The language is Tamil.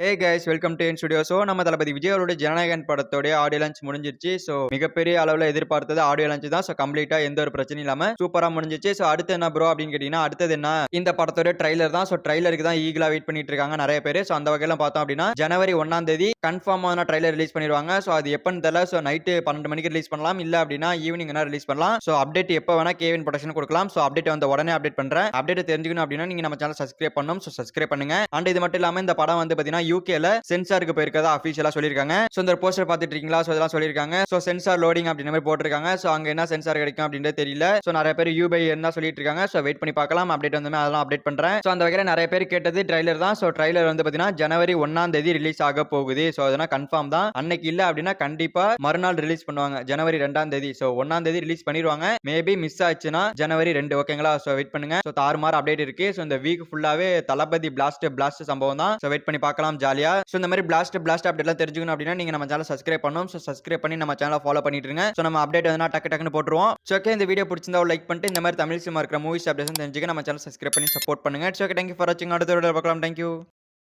Hey guys welcome to N studio. So நம்ம தளபதி விஜய் அவருடைய ஜனநாயகன் படத்தோடைய ஆடியோ லான்ச் முடிஞ்சிருச்சு. ஸோ மிகப்பெரிய அளவில் எதிர்பார்த்தது ஆடியோ லான்ச் தான். ஸோ கம்ப்ளீட்டா எந்த ஒரு பிரச்சனையும் இல்லாம சூப்பரா முடிஞ்சிச்சு. ஸோ அடுத்து என்ன ப்ரோ அப்படின்னு கேட்டீங்கன்னா, அடுத்தது என்ன இந்த படத்தோட ட்ரைலர் தான். ஸோ ட்ரைலருக்கு தான் ஈகிளா வெயிட் பண்ணிட்டு இருக்காங்க நிறைய பேர். ஸோ அந்த வகையில பார்த்தோம் அப்படின்னா ஜனவரி 1ஆம் தேதி கன்ஃபார்மான ட்ரைலர் ரிலீஸ் பண்ணிடுவாங்க. ஸோ அது எப்பன்னு தெரியல. ஸோ நைட்டு 12 மணிக்கு ரிலீஸ் பண்ணலாம், இல்ல அப்படின்னா ஈவினிங் என்ன ரிலீஸ் பண்ணலாம். ஸோ அப்டேட் எப்போ வேணா கேவின் ப்ரொடக்ஷன் கொடுக்கலாம். ஸோ அப்டேட் வந்த உடனே அப்டேட் பண்றேன். அப்டேட் தெரிஞ்சுக்கணும் அப்படின்னா நீங்க நம்ம சேனல் சப்ஸ்கிரைப் பண்ணணும். ஸோ சப்ஸ்கிரைப் பண்ணுங்க. அண்ட் இது மட்டும் இல்லாம இந்த படம் வந்து பாத்தீங்கன்னா யூகேல சென்சாருக்கு போயிருக்கதா அபிஷியலா சொல்லிருக்காங்க. சோ இந்த போஸ்டர் பாத்துட்டு இருக்கீங்களா? சோ இதெல்லாம் சொல்லிருக்காங்க. சோ சென்சார் லோடிங் அப்படின்ற மாதிரி போட்டுருக்காங்க. சோ அங்க என்ன சென்சார் கிடைக்கும் அப்படின்றது தெரியல. சோ நிறைய பேர் யூபை என்ன சொல்லிட்டு இருக்காங்க. சோ வெயிட் பண்ணி பார்க்கலாம். அப்டேட் வந்தமே அதெல்லாம் அப்டேட் பண்றேன். சோ அந்த வகையில நிறைய பேர் கேட்டது ட்ரைலர் தான். சோ ட்ரைலர் வந்து பாத்தீங்கன்னா ஜனவரி 1ஆம் தேதி ரிலீஸ் ஆக போகுது. சோ அதெல்லாம் கன்ஃபார்ம் தான். அன்னைக்கு இல்ல அப்படின்னா கண்டிப்பா மறுநாள் ரிலீஸ் பண்ணுவாங்க. ஜனவரி 2ஆம் தேதி. சோ 1ஆம் தேதி ரிலீஸ் பண்ணிடுவாங்க. மேபி மிஸ் ஆச்சுன்னா ஜனவரி 2. ஓகேங்களா? சோ வெயிட் பண்ணுங்க. சோ தாறுமாறு அப்டேட் இருக்கு. சோ இந்த வீக் ஃபுல்லாவே தளபதி பிளாஸ்ட் சம்பவம் தான். சோ வெயிட் பண்ணி பார்க்கலாம் ஜாலியா. சோ இந்த மாதிரி பிளாஸ்ட் அப்டேட்லாம் தெரிஞ்சுக்கணும் அப்படின்னா நீங்க நம்ம சேனலை சப்ஸ்கிரைப் பண்ணணும். ஸோ சப்ஸ்கிரைப் பண்ணி நம்ம சேனலை ஃபாலோ பண்ணிட்டு இருங்க. ஸோ நம்ம அப்டேட் எதனா டக்குன்னு போட்டுருவோம். ஸோ ஓகே, இந்த வீடியோ பிடிச்சிருந்தா லைக் பண்ணிட்டு இந்த மாதிரி தமிழ் சினிமா இருக்கிற மூவிஸ் அப்டேட்ஸ் தெரிஞ்சுக்க நம்ம சேனல் சப்ஸ்கிரைப் பண்ணி சப்போர்ட் பண்ணுங்க. ஸோ ஓகே, தேங்க்யூ ஃபார் வாட்சிங். அடுத்த வீடியோ பார்க்கலாம். தேங்க்யூ.